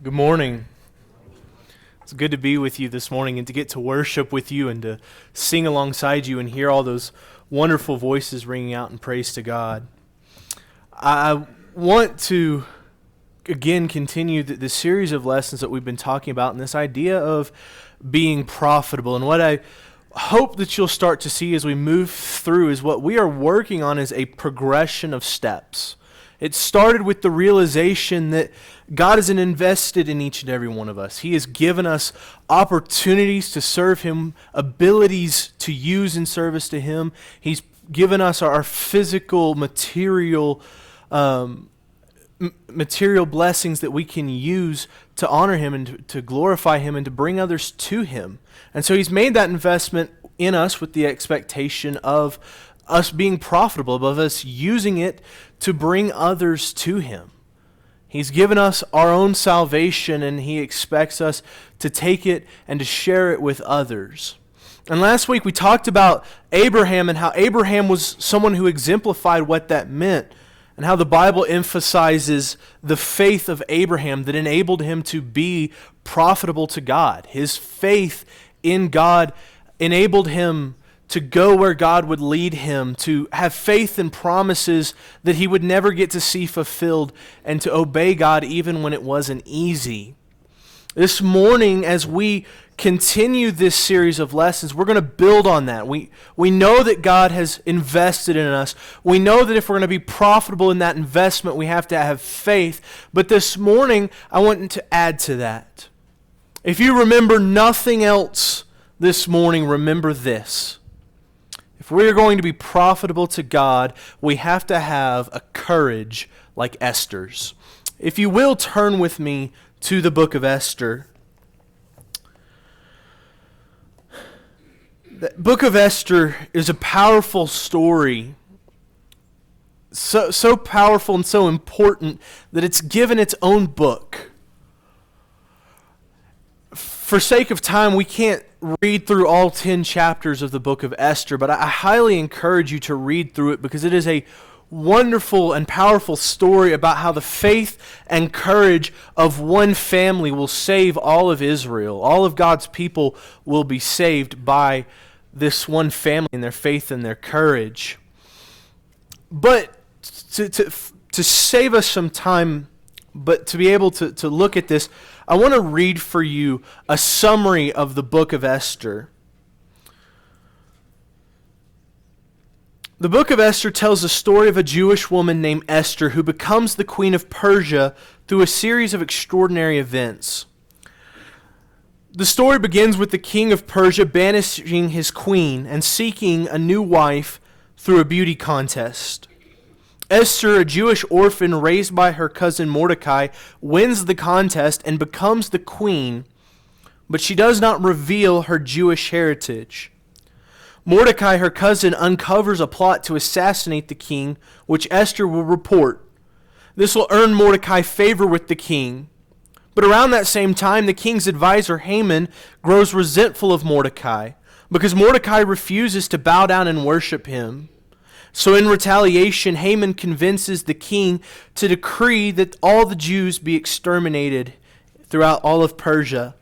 Good morning. It's good to be with you this morning and to get to worship with you and to sing alongside you and hear all those wonderful voices ringing out in praise to God. I want to, again, continue the series of lessons that we've been talking about and this idea of being profitable. And what I hope that you'll start to see as we move through is what we are working on is a progression of steps. It started with the realization that God is invested in each and every one of us. He has given us opportunities to serve Him, abilities to use in service to Him. He's given us our physical, material blessings that we can use to honor Him and to glorify Him and to bring others to Him. And so He's made that investment in us with the expectation of us being profitable, of us using it to bring others to Him. He's given us our own salvation, and He expects us to take it and to share it with others. And last week we talked about Abraham and how Abraham was someone who exemplified what that meant, and how the Bible emphasizes the faith of Abraham that enabled him to be profitable to God. His faith in God enabled him to go where God would lead him, to have faith in promises that he would never get to see fulfilled, and to obey God even when it wasn't easy. This morning, as we continue this series of lessons, we're going to build on that. We know that God has invested in us. We know that if we're going to be profitable in that investment, we have to have faith. But this morning, I want to add to that. If you remember nothing else this morning, remember this. If we're going to be profitable to God, we have to have a courage like Esther's. If you will, turn with me to the book of Esther. The book of Esther is a powerful story. So powerful and so important that it's given its own book. For sake of time, we can't read through all 10 chapters of the book of Esther, but I highly encourage you to read through it because it is a wonderful and powerful story about how the faith and courage of one family will save all of Israel. All of God's people will be saved by this one family and their faith and their courage. But to save us some time, but to be able to look at this, I want to read for you a summary of the book of Esther. The book of Esther tells the story of a Jewish woman named Esther who becomes the queen of Persia through a series of extraordinary events. The story begins with the king of Persia banishing his queen and seeking a new wife through a beauty contest. Esther, a Jewish orphan raised by her cousin Mordecai, wins the contest and becomes the queen, but she does not reveal her Jewish heritage. Mordecai, her cousin, uncovers a plot to assassinate the king, which Esther will report. This will earn Mordecai favor with the king. But around that same time, the king's advisor, Haman, grows resentful of Mordecai because Mordecai refuses to bow down and worship him. So in retaliation, Haman convinces the king to decree that all the Jews be exterminated throughout all of Persia.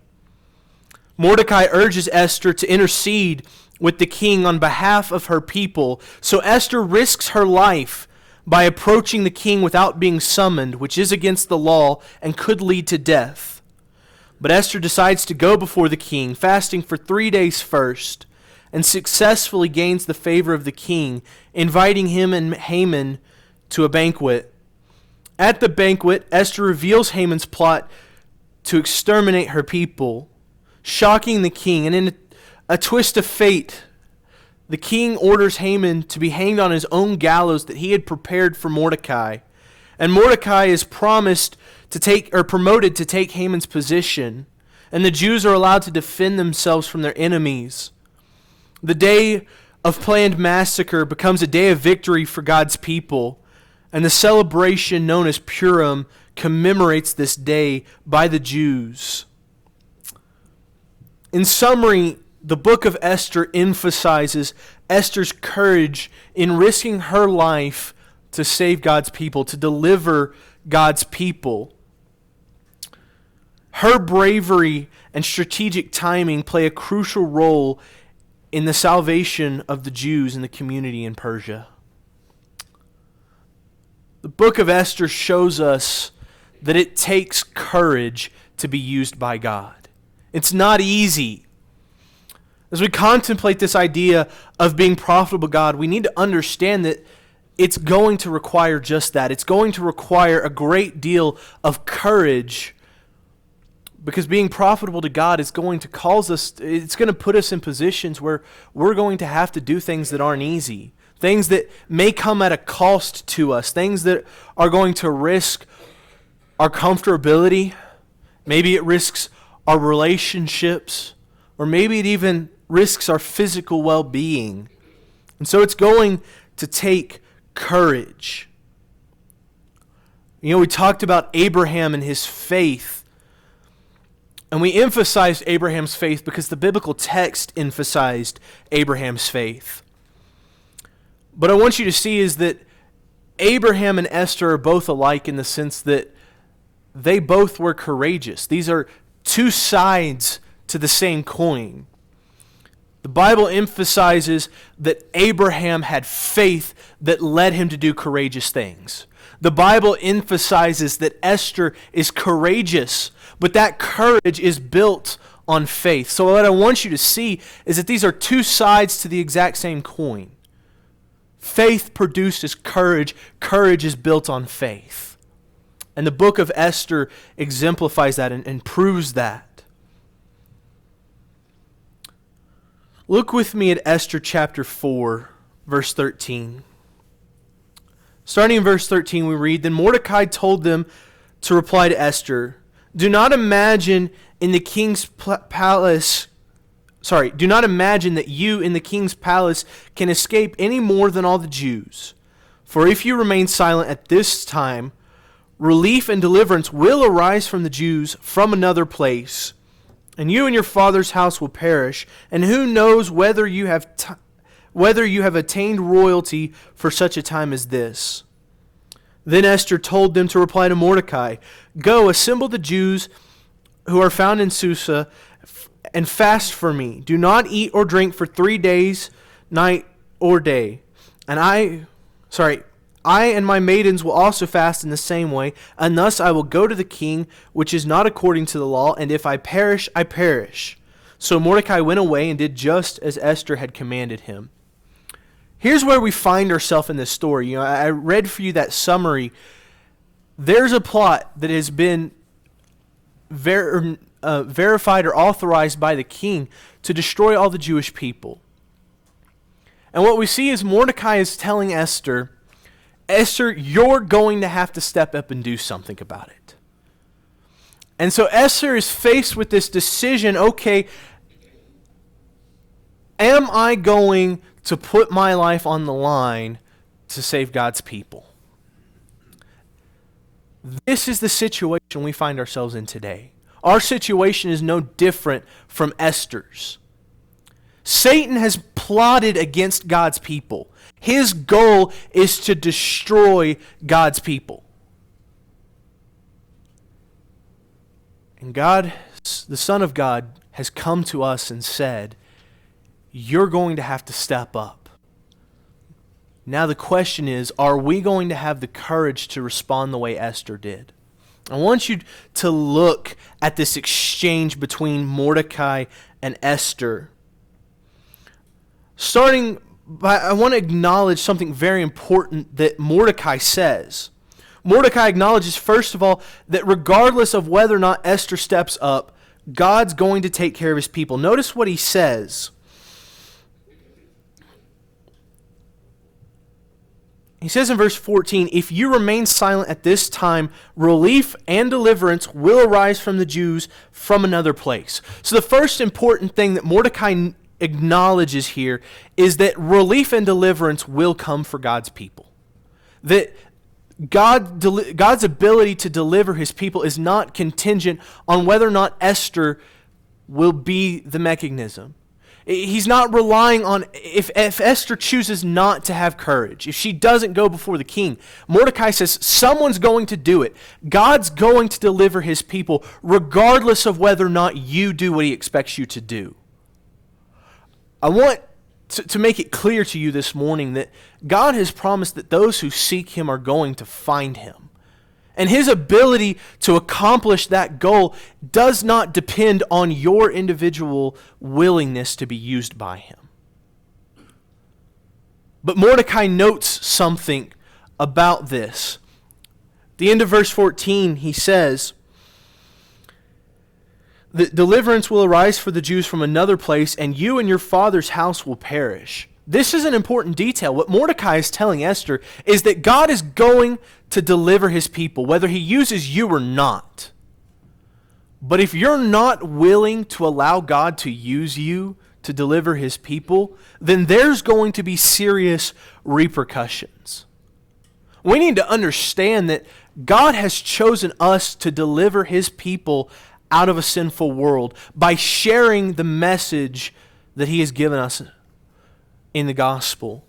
Mordecai urges Esther to intercede with the king on behalf of her people. So Esther risks her life by approaching the king without being summoned, which is against the law and could lead to death. But Esther decides to go before the king, fasting for 3 days first, and successfully gains the favor of the king, inviting him and Haman to a banquet. At the banquet, Esther reveals Haman's plot to exterminate her people, shocking the king. And in a twist of fate, the king orders Haman to be hanged on his own gallows that he had prepared for Mordecai. And Mordecai is promoted to take Haman's position, and the Jews are allowed to defend themselves from their enemies. The day of planned massacre becomes a day of victory for God's people, and the celebration known as Purim commemorates this day by the Jews. In summary, the book of Esther emphasizes Esther's courage in risking her life to save God's people, to deliver God's people. Her bravery and strategic timing play a crucial role in the salvation of the Jews in the community in Persia. The book of Esther shows us that it takes courage to be used by God. It's not easy. As we contemplate this idea of being profitable God, we need to understand that it's going to require just that. It's going to require a great deal of courage, because being profitable to God is going to it's going to put us in positions where we're going to have to do things that aren't easy, things that may come at a cost to us, things that are going to risk our comfortability. Maybe it risks our relationships, or maybe it even risks our physical well-being. And so it's going to take courage. We talked about Abraham and his faith. And we emphasized Abraham's faith because the biblical text emphasized Abraham's faith. But I want you to see is that Abraham and Esther are both alike in the sense that they both were courageous. These are two sides to the same coin. The Bible emphasizes that Abraham had faith that led him to do courageous things. The Bible emphasizes that Esther is courageous, but that courage is built on faith. So what I want you to see is that these are two sides to the exact same coin. Faith produces courage. Courage is built on faith. And the book of Esther exemplifies that and proves that. Look with me at Esther chapter 4, verse 13. Starting in verse 13, we read, "Then Mordecai told them to reply to Esther, do not imagine that you in the king's palace can escape any more than all the Jews. For if you remain silent at this time, relief and deliverance will arise from the Jews from another place, and you and your father's house will perish, and who knows whether you have attained royalty for such a time as this." Then Esther told them to reply to Mordecai, "Go, assemble the Jews who are found in Susa, and fast for me. Do not eat or drink for 3 days, night or day. And I and my maidens will also fast in the same way, and thus I will go to the king, which is not according to the law, and if I perish, I perish." So Mordecai went away and did just as Esther had commanded him. Here's where we find ourselves in this story. I read for you that summary. There's a plot that has been verified or authorized by the king to destroy all the Jewish people. And what we see is Mordecai is telling Esther, "Esther, you're going to have to step up and do something about it." And so Esther is faced with this decision, okay, am I going to put my life on the line to save God's people? This is the situation we find ourselves in today. Our situation is no different from Esther's. Satan has plotted against God's people. His goal is to destroy God's people. And God, the Son of God, has come to us and said, you're going to have to step up. Now the question is, are we going to have the courage to respond the way Esther did? I want you to look at this exchange between Mordecai and Esther. I want to acknowledge something very important that Mordecai says. Mordecai acknowledges, first of all, that regardless of whether or not Esther steps up, God's going to take care of his people. Notice what he says. He says in verse 14, "If you remain silent at this time, relief and deliverance will arise from the Jews from another place." So the first important thing that Mordecai acknowledges here is that relief and deliverance will come for God's people. That God's ability to deliver his people is not contingent on whether or not Esther will be the mechanism. He's not relying on, if Esther chooses not to have courage, if she doesn't go before the king, Mordecai says someone's going to do it. God's going to deliver his people regardless of whether or not you do what he expects you to do. I want to make it clear to you this morning that God has promised that those who seek him are going to find him. And his ability to accomplish that goal does not depend on your individual willingness to be used by him. But Mordecai notes something about this. At the end of verse 14, he says, "The deliverance will arise for the Jews from another place, and you and your father's house will perish." This is an important detail. What Mordecai is telling Esther is that God is going to deliver his people, whether he uses you or not. But if you're not willing to allow God to use you to deliver his people, then there's going to be serious repercussions. We need to understand that God has chosen us to deliver his people out of a sinful world by sharing the message that he has given us in the gospel.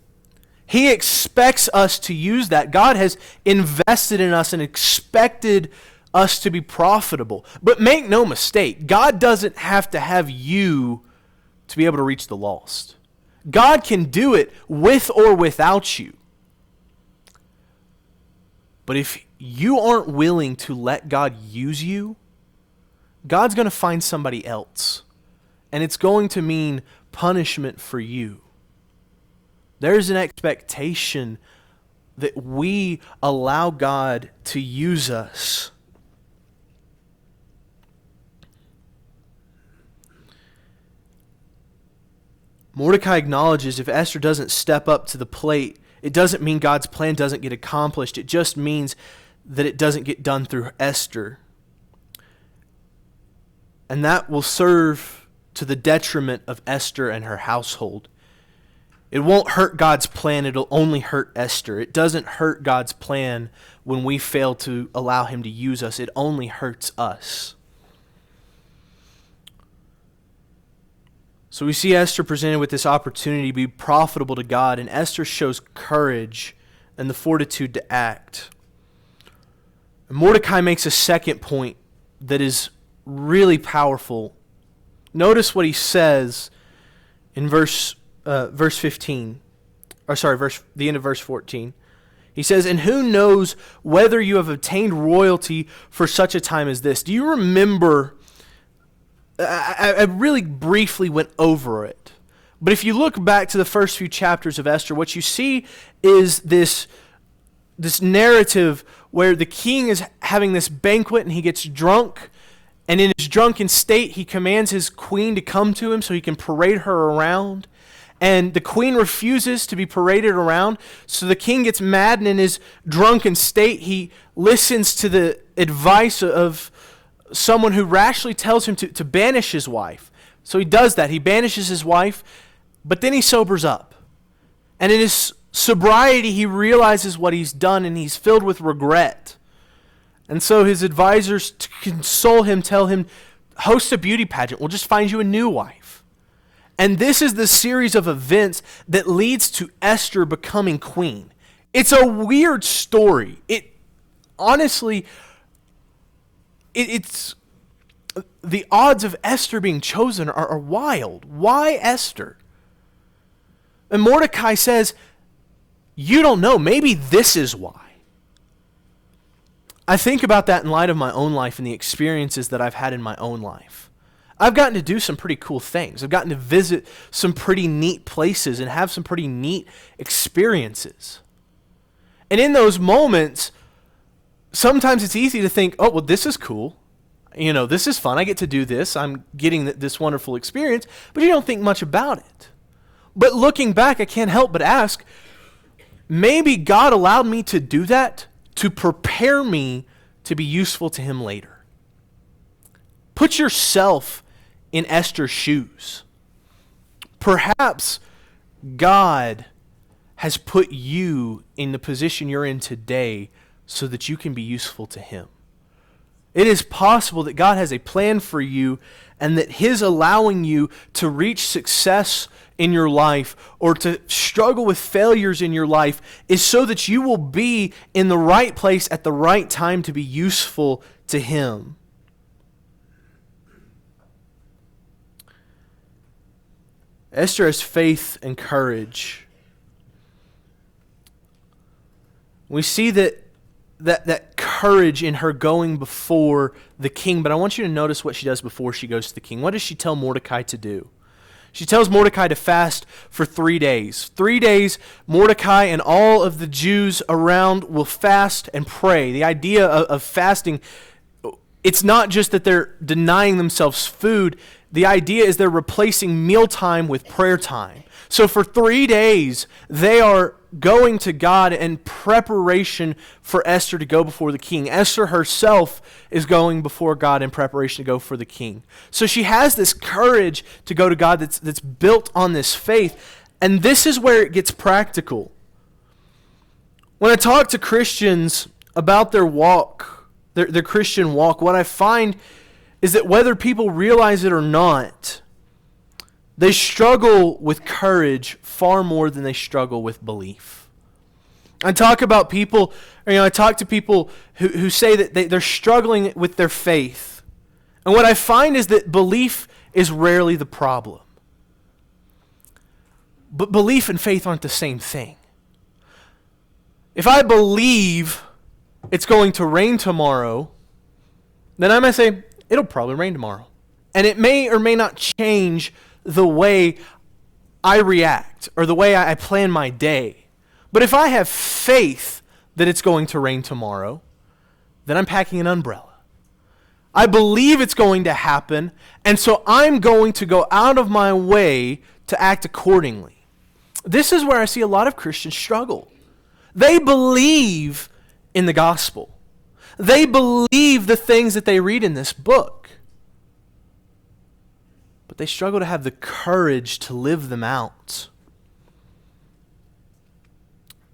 He expects us to use that. God has invested in us and expected us to be profitable. But make no mistake, God doesn't have to have you to be able to reach the lost. God can do it with or without you. But if you aren't willing to let God use you, God's going to find somebody else. And it's going to mean punishment for you. There's an expectation that we allow God to use us. Mordecai acknowledges if Esther doesn't step up to the plate, it doesn't mean God's plan doesn't get accomplished. It just means that it doesn't get done through Esther. And that will serve to the detriment of Esther and her household. It won't hurt God's plan, it'll only hurt Esther. It doesn't hurt God's plan when we fail to allow him to use us. It only hurts us. So we see Esther presented with this opportunity to be profitable to God, and Esther shows courage and the fortitude to act. And Mordecai makes a second point that is really powerful. Notice what he says in verse 15. The end of verse 14. He says, "And who knows whether you have obtained royalty for such a time as this?" Do you remember? I really briefly went over it. But if you look back to the first few chapters of Esther, what you see is this narrative where the king is having this banquet and he gets drunk. And in his drunken state, he commands his queen to come to him so he can parade her around. And the queen refuses to be paraded around. So the king gets mad, and in his drunken state, he listens to the advice of someone who rashly tells him to banish his wife. So he does that. He banishes his wife, but then he sobers up. And in his sobriety, he realizes what he's done, and he's filled with regret. And so his advisors, to console him, tell him, host a beauty pageant. We'll just find you a new wife. And this is the series of events that leads to Esther becoming queen. It's a weird story. It's the odds of Esther being chosen are wild. Why Esther? And Mordecai says, you don't know. Maybe this is why. I think about that in light of my own life and the experiences that I've had in my own life. I've gotten to do some pretty cool things. I've gotten to visit some pretty neat places and have some pretty neat experiences. And in those moments, sometimes it's easy to think, oh, well, this is cool. This is fun. I get to do this. I'm getting this wonderful experience. But you don't think much about it. But looking back, I can't help but ask, maybe God allowed me to do that to prepare me to be useful to him later. Put yourself in Esther's shoes. Perhaps God has put you in the position you're in today so that you can be useful to him. It is possible that God has a plan for you and that His allowing you to reach success in your life or to struggle with failures in your life is so that you will be in the right place at the right time to be useful to Him. Esther has faith and courage. We see that courage in her going before the king, but I want you to notice what she does before she goes to the king. What does she tell Mordecai to do? She tells Mordecai to fast for 3 days. 3 days, Mordecai and all of the Jews around will fast and pray. The idea of fasting, it's not just that they're denying themselves food. The idea is they're replacing mealtime with prayer time. So for 3 days, they are going to God in preparation for Esther to go before the king. Esther herself is going before God in preparation to go for the king. So she has this courage to go to God that's built on this faith. And this is where it gets practical. When I talk to Christians about their walk, their Christian walk, what I find is that whether people realize it or not, they struggle with courage far more than they struggle with belief. I talk to people who say that they're struggling with their faith. And what I find is that belief is rarely the problem. But belief and faith aren't the same thing. If I believe it's going to rain tomorrow, then I might say, it'll probably rain tomorrow. And it may or may not change the way I react or the way I plan my day. But if I have faith that it's going to rain tomorrow, then I'm packing an umbrella. I believe it's going to happen, and so I'm going to go out of my way to act accordingly. This is where I see a lot of Christians struggle. They believe in the gospel. They believe the things that they read in this book. But they struggle to have the courage to live them out.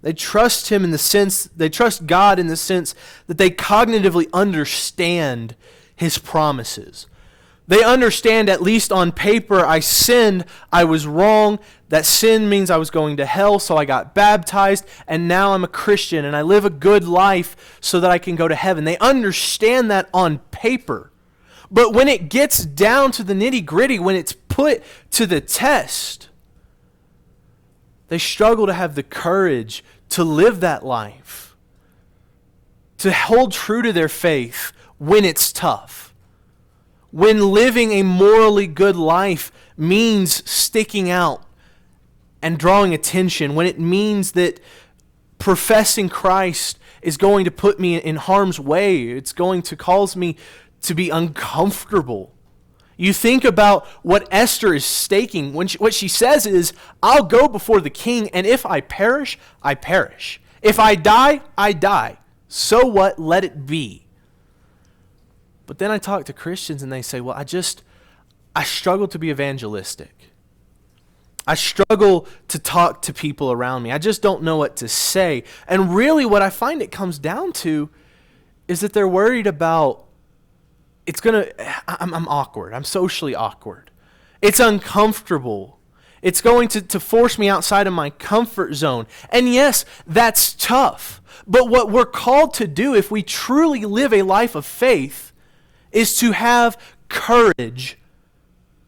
They trust God in the sense that they cognitively understand His promises. They understand, at least on paper, I sinned, I was wrong, that sin means I was going to hell, so I got baptized, and now I'm a Christian, and I live a good life so that I can go to heaven. They understand that on paper. But when it gets down to the nitty-gritty, when it's put to the test, they struggle to have the courage to live that life, to hold true to their faith when it's tough. When living a morally good life means sticking out and drawing attention, when it means that professing Christ is going to put me in harm's way, it's going to cause me to be uncomfortable. You think about what Esther is staking. What she says is, I'll go before the king, and if I perish, I perish. If I die, I die. So what? Let it be. But then I talk to Christians, and they say, well, I struggle to be evangelistic. I struggle to talk to people around me. I just don't know what to say. And really what I find it comes down to is that they're worried about I'm awkward. I'm socially awkward. It's uncomfortable. It's going to force me outside of my comfort zone. And yes, that's tough. But what we're called to do if we truly live a life of faith is to have courage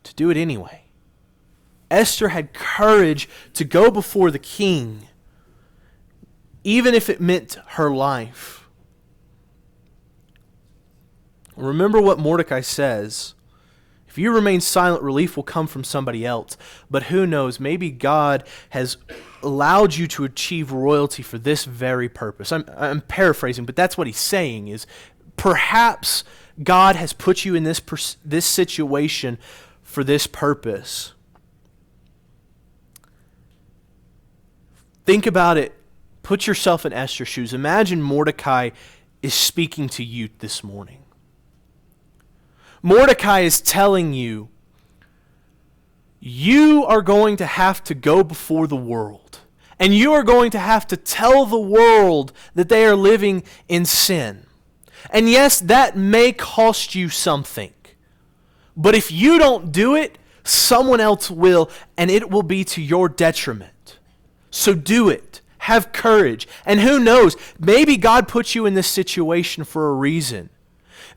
to do it anyway. Esther had courage to go before the king, even if it meant her life. Remember what Mordecai says. If you remain silent, relief will come from somebody else. But who knows, maybe God has allowed you to achieve royalty for this very purpose. I'm paraphrasing, but that's what he's saying is perhaps God has put you in this situation for this purpose. Think about it. Put yourself in Esther's shoes. Imagine Mordecai is speaking to you this morning. Mordecai is telling you, you are going to have to go before the world. And you are going to have to tell the world that they are living in sin. And yes, that may cost you something. But if you don't do it, someone else will, and it will be to your detriment. So do it. Have courage. And who knows, maybe God put you in this situation for a reason.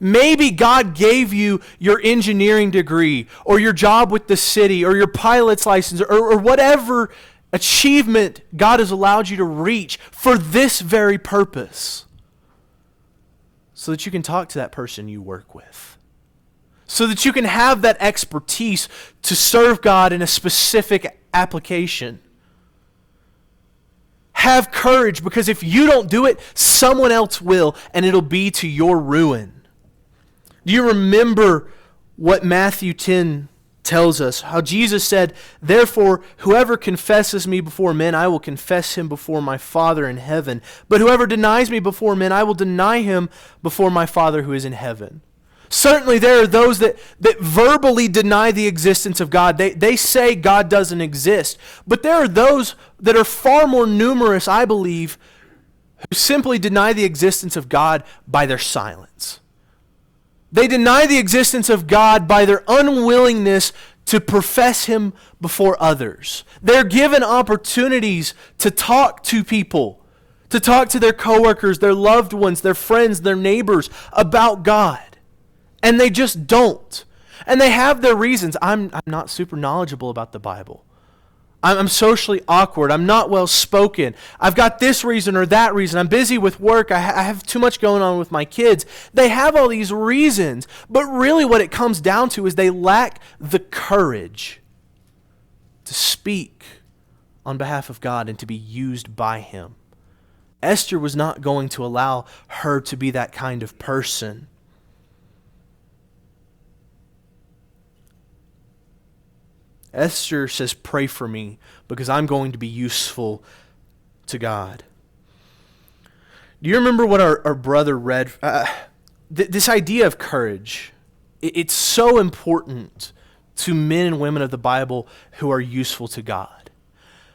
Maybe God gave you your engineering degree or your job with the city or your pilot's license or whatever achievement God has allowed you to reach for this very purpose. So that you can talk to that person you work with. So that you can have that expertise to serve God in a specific application. Have courage, because if you don't do it, someone else will, and it'll be to your ruin. Do you remember what Matthew 10 tells us? How Jesus said, "Therefore, whoever confesses me before men, I will confess him before my Father in heaven. But whoever denies me before men, I will deny him before my Father who is in heaven." Certainly there are those that verbally deny the existence of God. They say God doesn't exist. But there are those that are far more numerous, I believe, who simply deny the existence of God by their silence. They deny the existence of God by their unwillingness to profess Him before others. They're given opportunities to talk to people, to talk to their coworkers, their loved ones, their friends, their neighbors about God. And they just don't. And they have their reasons. I'm not super knowledgeable about the Bible. I'm socially awkward. I'm not well spoken. I've got this reason or that reason. I'm busy with work. I have too much going on with my kids. They have all these reasons. But really what it comes down to is they lack the courage to speak on behalf of God and to be used by Him. Esther was not going to allow her to be that kind of person. Esther says, "Pray for me because I'm going to be useful to God." Do you remember what our brother read? This idea of courage, it's so important to men and women of the Bible who are useful to God.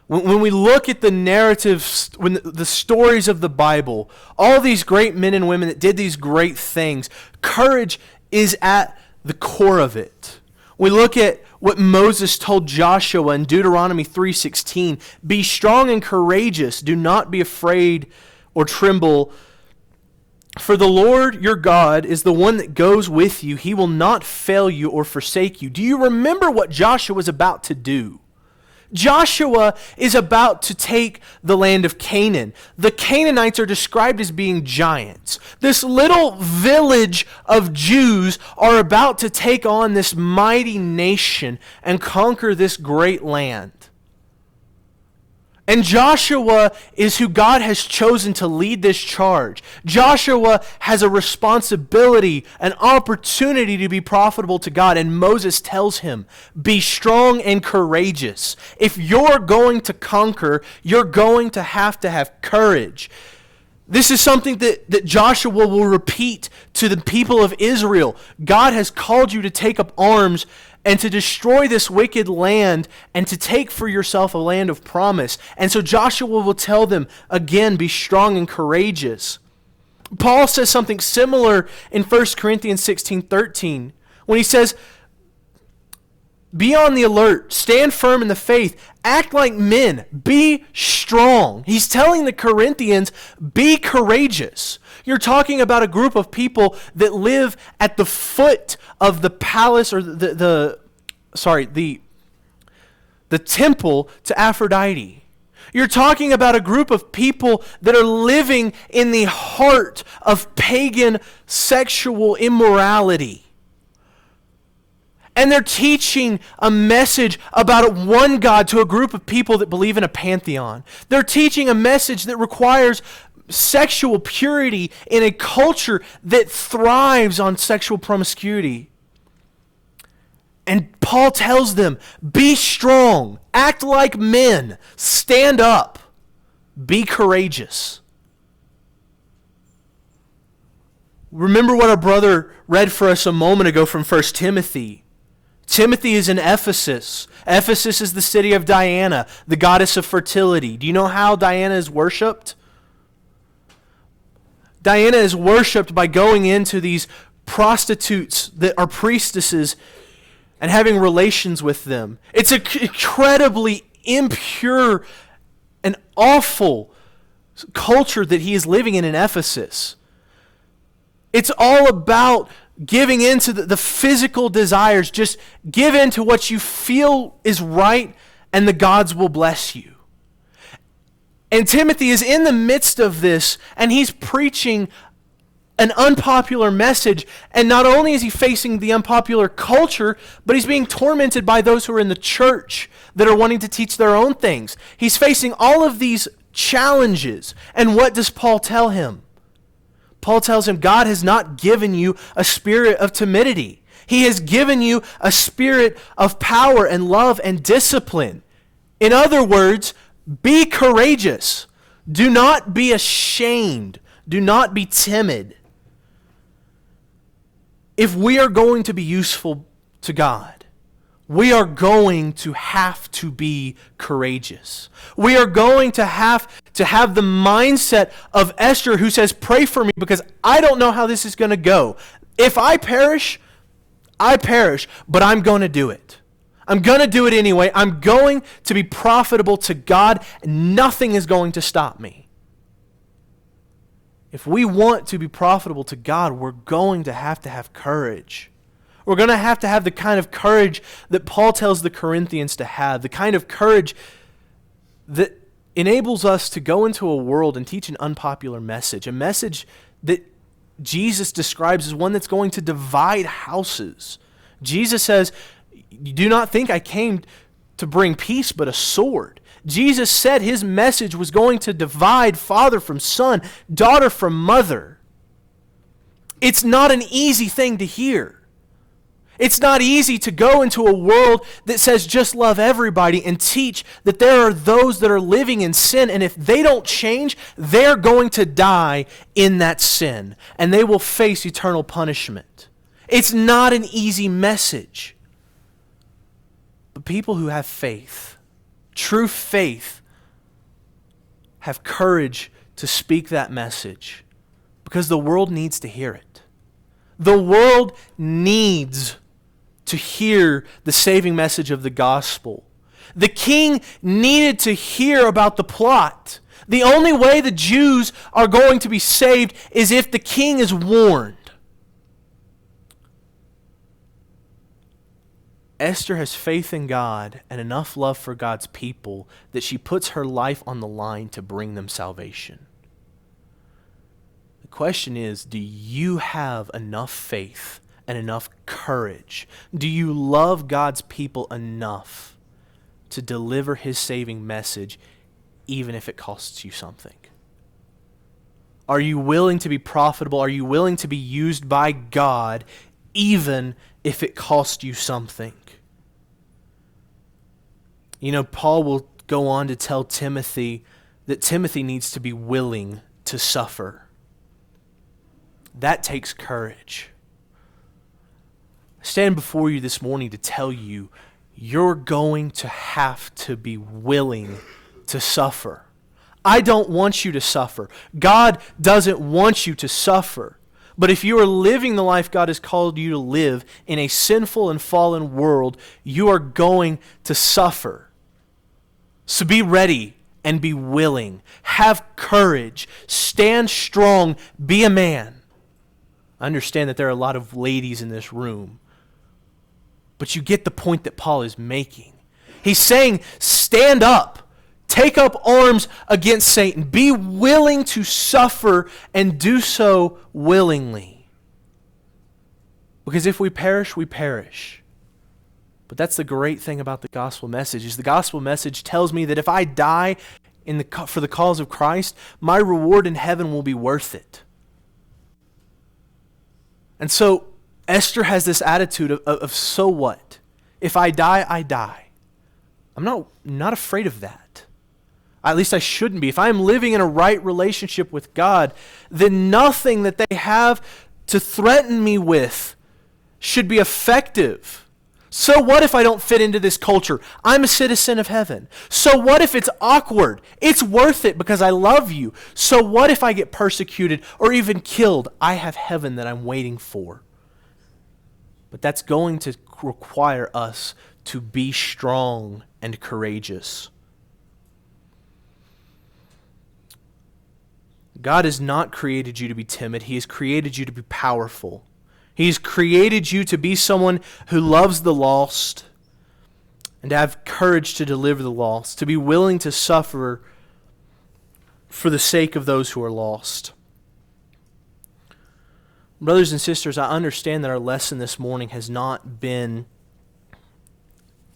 When we look at the narratives, when the stories of the Bible, all these great men and women that did these great things, courage is at the core of it. We look at what Moses told Joshua in Deuteronomy 3:16, "Be strong and courageous, do not be afraid or tremble, for the Lord your God is the one that goes with you. He will not fail you or forsake you." Do you remember what Joshua was about to do? Joshua is about to take the land of Canaan. The Canaanites are described as being giants. This little village of Jews are about to take on this mighty nation and conquer this great land. And Joshua is who God has chosen to lead this charge. Joshua has a responsibility, an opportunity to be profitable to God. And Moses tells him, "Be strong and courageous." If you're going to conquer, you're going to have courage. This is something that Joshua will repeat to the people of Israel. God has called you to take up arms and to destroy this wicked land and to take for yourself a land of promise. And so Joshua will tell them, again, be strong and courageous. Paul says something similar in 1 Corinthians 16:13 when he says, "Be on the alert, stand firm in the faith, act like men, be strong." He's telling the Corinthians, be courageous. You're talking about a group of people that live at the foot of the palace or the temple to Aphrodite. You're talking about a group of people that are living in the heart of pagan sexual immorality. And they're teaching a message about one God to a group of people that believe in a pantheon. They're teaching a message that requires sexual purity in a culture that thrives on sexual promiscuity. And Paul tells them, be strong, act like men, stand up, be courageous. Remember what our brother read for us a moment ago from 1 Timothy. Timothy is in Ephesus. Ephesus is the city of Diana, the goddess of fertility. Do you know how Diana is worshipped? Diana is worshipped by going into these prostitutes that are priestesses and having relations with them. It's an incredibly impure and awful culture that he is living in Ephesus. It's all about giving in to the physical desires. Just give in to what you feel is right, and the gods will bless you. And Timothy is in the midst of this, and he's preaching an unpopular message. And not only is he facing the unpopular culture, but he's being tormented by those who are in the church that are wanting to teach their own things. He's facing all of these challenges. And what does Paul tell him? Paul tells him, God has not given you a spirit of timidity. He has given you a spirit of power and love and discipline. In other words, be courageous. Do not be ashamed. Do not be timid. If we are going to be useful to God, we are going to have to be courageous. We are going to have the mindset of Esther, who says, pray for me because I don't know how this is going to go. If I perish, but I'm going to do it. I'm going to do it anyway. I'm going to be profitable to God, and nothing is going to stop me. If we want to be profitable to God, we're going to have courage. We're going to have the kind of courage that Paul tells the Corinthians to have, the kind of courage that enables us to go into a world and teach an unpopular message, a message that Jesus describes as one that's going to divide houses. Jesus says, do not think I came to bring peace but a sword. Jesus said his message was going to divide father from son, daughter from mother. It's not an easy thing to hear. It's not easy to go into a world that says just love everybody and teach that there are those that are living in sin, and if they don't change, they're going to die in that sin, and they will face eternal punishment. It's not an easy message. But people who have faith, true faith, have courage to speak that message because the world needs to hear it. The world needs to hear the saving message of the gospel. The king needed to hear about the plot. The only way the Jews are going to be saved is if the king is warned. Esther has faith in God and enough love for God's people that she puts her life on the line to bring them salvation. The question is, do you have enough faith and enough courage? Do you love God's people enough to deliver his saving message even if it costs you something? Are you willing to be profitable? Are you willing to be used by God even if it costs you something? You know, Paul will go on to tell Timothy that Timothy needs to be willing to suffer. That takes courage. I stand before you this morning to tell you, you're going to have to be willing to suffer. I don't want you to suffer. God doesn't want you to suffer. But if you are living the life God has called you to live in a sinful and fallen world, you are going to suffer. So be ready and be willing. Have courage. Stand strong. Be a man. I understand that there are a lot of ladies in this room, but you get the point that Paul is making. He's saying, stand up. Take up arms against Satan. Be willing to suffer and do so willingly. Because if we perish, we perish. But that's the great thing about the gospel message, is the gospel message tells me that if I die for the cause of Christ, my reward in heaven will be worth it. And so Esther has this attitude of so what? If I die, I die. I'm not afraid of that. At least I shouldn't be. If I'm living in a right relationship with God, then nothing that they have to threaten me with should be effective. So what if I don't fit into this culture? I'm a citizen of heaven. So what if it's awkward? It's worth it because I love you. So what if I get persecuted or even killed? I have heaven that I'm waiting for. But that's going to require us to be strong and courageous. God has not created you to be timid. He has created you to be powerful. He's created you to be someone who loves the lost and to have courage to deliver the lost, to be willing to suffer for the sake of those who are lost. Brothers and sisters, I understand that our lesson this morning has not been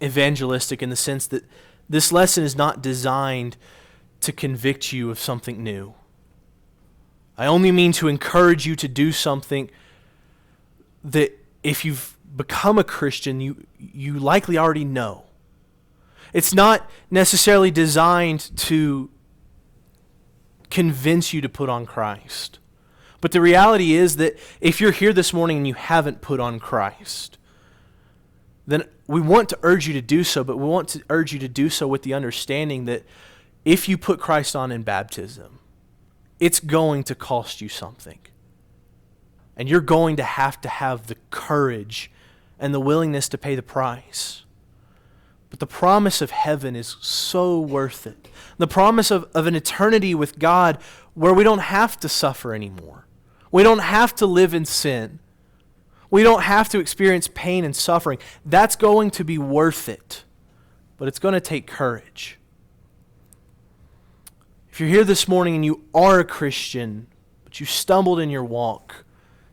evangelistic in the sense that this lesson is not designed to convict you of something new. I only mean to encourage you to do something that if you've become a Christian, you likely already know. It's not necessarily designed to convince you to put on Christ. But the reality is that if you're here this morning and you haven't put on Christ, then we want to urge you to do so, but we want to urge you to do so with the understanding that if you put Christ on in baptism, it's going to cost you something. And you're going to have the courage and the willingness to pay the price. But the promise of heaven is so worth it. The promise of an eternity with God where we don't have to suffer anymore. We don't have to live in sin. We don't have to experience pain and suffering. That's going to be worth it. But it's going to take courage. If you're here this morning and you are a Christian, but you stumbled in your walk,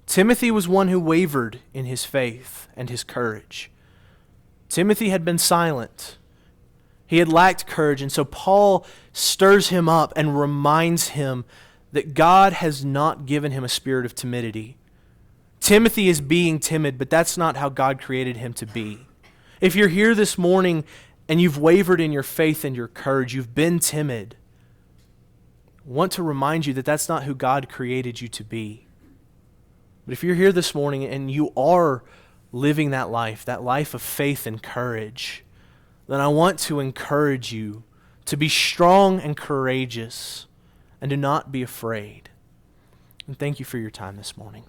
Timothy was one who wavered in his faith and his courage. Timothy had been silent. He had lacked courage, and so Paul stirs him up and reminds him that God has not given him a spirit of timidity. Timothy is being timid, but that's not how God created him to be. If you're here this morning and you've wavered in your faith and your courage, you've been timid, I want to remind you that that's not who God created you to be. But if you're here this morning and you are living that life of faith and courage, then I want to encourage you to be strong and courageous and to not be afraid. And thank you for your time this morning.